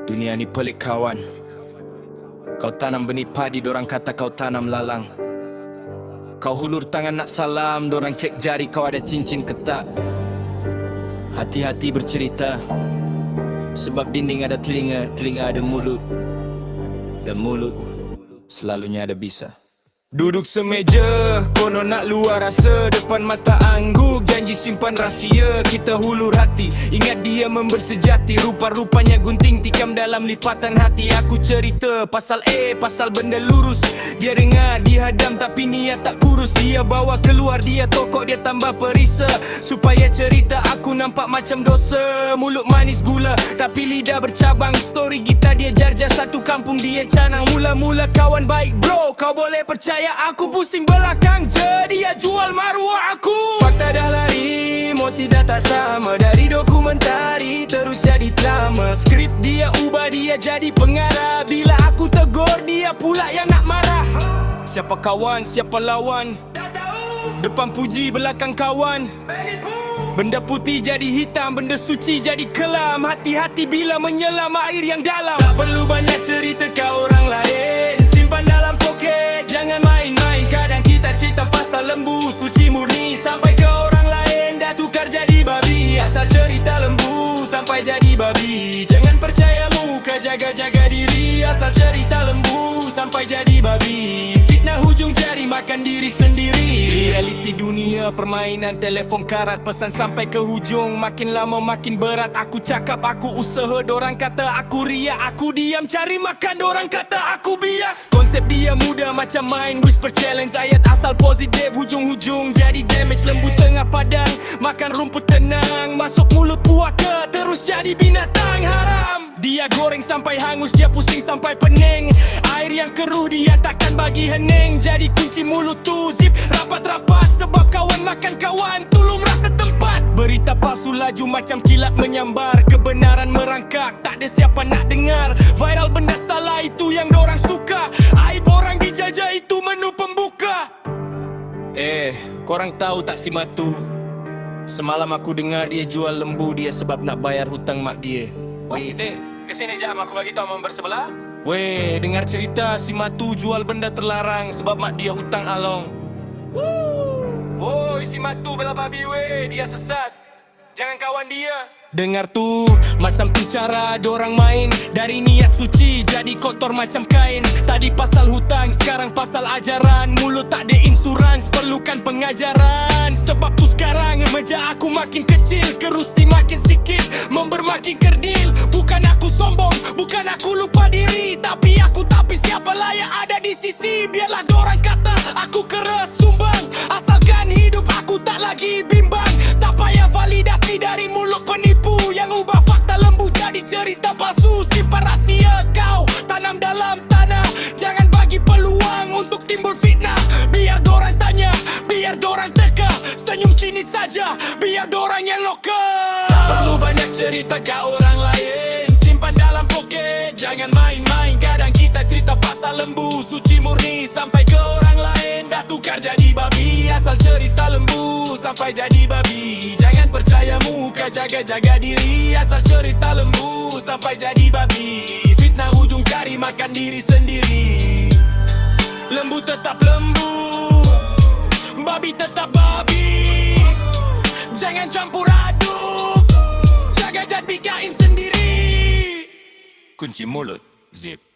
Dunia ni pelik kawan. Kau tanam benih padi, dorang kata kau tanam lalang. Kau hulur tangan nak salam, dorang cek jari kau ada cincin ke tak. Hati-hati bercerita, sebab dinding ada telinga, telinga ada mulut, dan mulut selalunya ada bisa. Duduk semeja, konon nak luar rasa, depan mata angguk, janji simpan rahsia. Kita hulur hati, ingat dia membersejati, rupa-rupanya gunting tikam dalam lipatan hati. Aku cerita pasal pasal benda lurus. Dia dengar, dia hadam tapi niat tak kurus. Dia bawa keluar, dia tokok, dia tambah perisa, supaya cerita aku nampak macam dosa. Mulut manis gula, tapi lidah bercabang. Story kita dia jarja, satu kampung dia canang. Mula-mula kawan baik bro, kau boleh percaya. Aku pusing belakang je, dia jual maruah aku. Fakta dah lari, motif dah tak sama. Dari dokumentari terus jadi drama. Skrip dia ubah, dia jadi pengarah. Bila aku tegur, dia pula yang nak marah. Siapa kawan, siapa lawan? Depan puji, belakang kawan. Benda putih jadi hitam, benda suci jadi kelam. Hati-hati bila menyelam air yang dalam. Tak perlu banyak cerita kau orang lain, simpan dalam poket, jangan main-main. Kadang kita cerita pasal lembu suci murni, sampai ke orang lain dah tukar jadi babi. Asal cerita lembu sampai jadi babi, jangan percaya muka, jaga-jaga diri. Asal cerita lembu sampai jadi babi, fitnah hujung jari makan diri sendiri. Realiti dunia permainan telefon karat, pesan sampai ke hujung, makin lama makin berat. Aku cakap aku usaha, dorang kata aku riak. Aku diam cari makan, dorang kata aku biak. Konsep dia mudah macam main whisper challenge. Ayat asal positif, hujung-hujung jadi damage. Lembu tengah padang, makan rumput tenang, masuk mulut puaka, terus jadi binatang haram. Dia goreng sampai hangus, dia pusing sampai pening. Air yang keruh dia takkan bagi hening. Jadi kunci mulut tu zip rapat-rapat, sebab kawan makan kawan, tolong rasa tempat. Berita palsu laju macam kilat menyambar, kebenaran merangkak, tak ada siapa nak dengar. Viral benda salah itu yang dorang suka, aib orang dijajah itu menu pembuka. Korang tahu tak si Matu? Semalam aku dengar dia jual lembu dia sebab nak bayar hutang mak dia. Weh, dek, kesini jap aku bagi tahu member sebelah. Weh, dengar cerita si Matu jual benda terlarang sebab mak dia hutang along. Woi, si Matu bela babi weh, dia sesat, jangan kawan dia. Dengar tu, macam tu cara dorang main. Dari niat suci jadi kotor macam kain. Tadi pasal hutang, sekarang pasal ajaran. Mulut tak ada insurans, perlukan pengajaran. Sebab tu sekarang meja aku makin kecil, kerusi makin sikit, member makin kerdil. Bukan aku sombong, bukan aku lupa diri, tapi aku tapi siapa layak ada di sisi. Biarlah dorang kata aku keras sumbang, asalkan hidup aku tak lagi bimbang. Tak payah validasi dari mulut penipu yang ubah fakta lembu jadi cerita palsu. Simpan rahsia kau, tanam dalam tanah, jangan bagi peluang untuk timbul fitnah. Biar dorang tanya, biar dorang teka, senyum sini saja, biar dorang yang lokal. Tak perlu banyak cerita kau orang lain, simpan dalam poket, jangan main-main. Kadang kita cerita pasal lembu suci murni, sampai ke orang lain dah tukar jadi babi. Asal cerita lembu sampai jadi babi, jangan percaya muka, jaga-jaga diri. Asal cerita lembu sampai jadi babi, fitnah hujung cari makan diri sendiri. Lembu tetap lembu, babi tetap babi, jangan campur aduk, jaga jat bikain sendiri. Kunci mulut, zip.